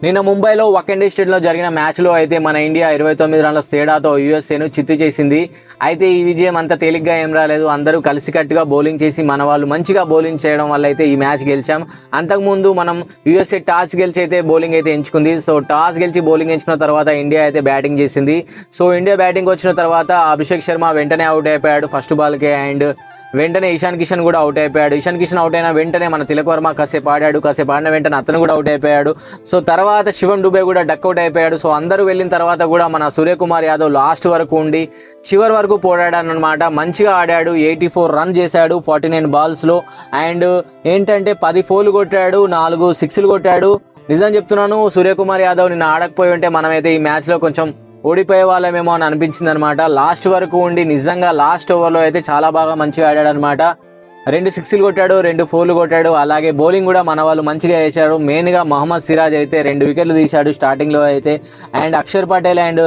నిన్న ముంబైలో వకెండే స్టేడియంలో జరిగిన మ్యాచ్లో అయితే మన ఇండియా 29 రన్ల తేడాతో యూఎస్ఏను చిత్తు చేసింది. అయితే ఈ విజయం అంత తేలిగ్గా ఏం రాలేదు. అందరూ కలిసికట్టుగా బౌలింగ్ చేసి మన వాళ్ళు మంచిగా బౌలింగ్ చేయడం వల్ల అయితే ఈ మ్యాచ్ గెలిచాం. అంతకుముందు మనం యూఎస్ఏ టాస్ గెలిచి అయితే బౌలింగ్ అయితే ఎంచుకుంది. సో టాస్ గెలిచి బౌలింగ్ ఎంచుకున్న తర్వాత ఇండియా అయితే బ్యాటింగ్ చేసింది. సో ఇండియా బ్యాటింగ్ వచ్చిన తర్వాత అభిషేక్ శర్మ వెంటనే అవుట్ అయిపోయాడు ఫస్ట్ బాల్కే. అండ్ వెంటనే ఇషాన్ కిషన్ కూడా అవుట్ అయిపోయాడు. ఇషాన్ కిషన్ అవుట్ అయిన వెంటనే మన తిలక్ వర్మ కాసేపు ఆడాడు. కాసేపు ఆడిన వెంటనే అతను కూడా అవుట్ అయిపోయాడు. సో తర్వాత శివం డుబే కూడా డక్అవుట్ అయిపోయాడు. సో అందరూ వెళ్ళిన తర్వాత కూడా మన సూర్యకుమార్ యాదవ్ లాస్ట్ వరకు ఉండి చివరి వరకు పోరాడాడనమాట. మంచిగా ఆడాడు. 84 రన్ చేశాడు 49 బాల్స్లో. అండ్ ఏంటంటే 10 4లు కొట్టాడు, 4 6లు కొట్టాడు. నిజం చెప్తున్నాను, సూర్యకుమార్ యాదవ్ నిన్న ఆడకపోయి ఉంటే మనమైతే ఈ మ్యాచ్లో కొంచెం ఓడిపోయే వాళ్ళమేమో అని అనిపించింది అనమాట. లాస్ట్ వరకు ఉండి నిజంగా లాస్ట్ ఓవర్లో అయితే చాలా బాగా మంచిగా ఆడాడనమాట. 2 6లు కొట్టాడు, 2 4లు కొట్టాడు. అలాగే బౌలింగ్ కూడా మన వాళ్ళు మంచిగా వేశారు. మెయిన్గా మహమ్మద్ సిరాజ్ అయితే 2 వికెట్లు తీశాడు స్టార్టింగ్లో అయితే. అండ్ అక్షర్ పటేల్ అండ్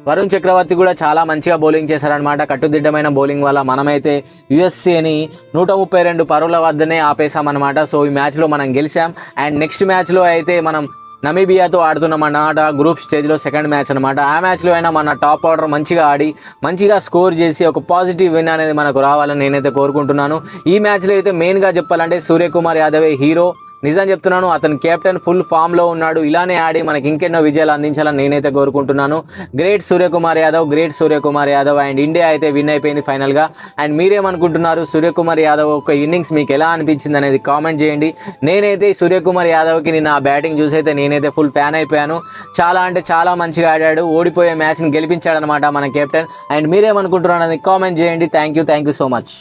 వరుణ్ చక్రవర్తి కూడా చాలా మంచిగా బౌలింగ్ చేశారనమాట. కట్టుదిట్టమైన బౌలింగ్ వల్ల మనమైతే యుఎస్ఏని 132 పరుగుల వద్దనే ఆపేసామన్నమాట. సో ఈ మ్యాచ్లో మనం గెలిచాం. అండ్ నెక్స్ట్ మ్యాచ్లో అయితే మనం నమీబియాతో ఆడుతున్నామన్నమాట. గ్రూప్ స్టేజ్లో సెకండ్ మ్యాచ్ అనమాట. ఆ మ్యాచ్లో అయినా మన టాప్ ఆర్డర్ మంచిగా ఆడి మంచిగా స్కోర్ చేసి ఒక పాజిటివ్ విన్ అనేది మనకు రావాలని నేనైతే కోరుకుంటున్నాను. ఈ మ్యాచ్లో అయితే మెయిన్గా చెప్పాలంటే సూర్యకుమార్ యాదవే హీరో. నిజం చెప్తున్నాను, అతను కెప్టెన్ ఫుల్ ఫామ్లో ఉన్నాడు. ఇలానే ఆడి మనకి ఇంకెన్నో విజయాలు అందించాలని నేనైతే కోరుకుంటున్నాను. Great Suryakumar Yadav. And India అయితే విన్ అయిపోయింది ఫైనల్గా. అండ్ మీరేమనుకుంటున్నారు? సూర్యకుమార్ యాదవ్ ఒక ఇన్నింగ్స్ మీకు ఎలా అనిపించింది అనేది కామెంట్ చేయండి. నేనైతే సూర్యకుమార్ యాదవ్కి నిన్న ఆ బ్యాటింగ్ చూసి అయితే నేనైతే ఫుల్ ఫ్యాన్ అయిపోయాను. చాలా అంటే చాలా మంచిగా ఆడాడు. ఓడిపోయే మ్యాచ్ని గెలిపించాడనమాట మన కెప్టెన్. అండ్ మీరేమనుకుంటున్నారు అనేది కామెంట్ చేయండి. Thank you so much.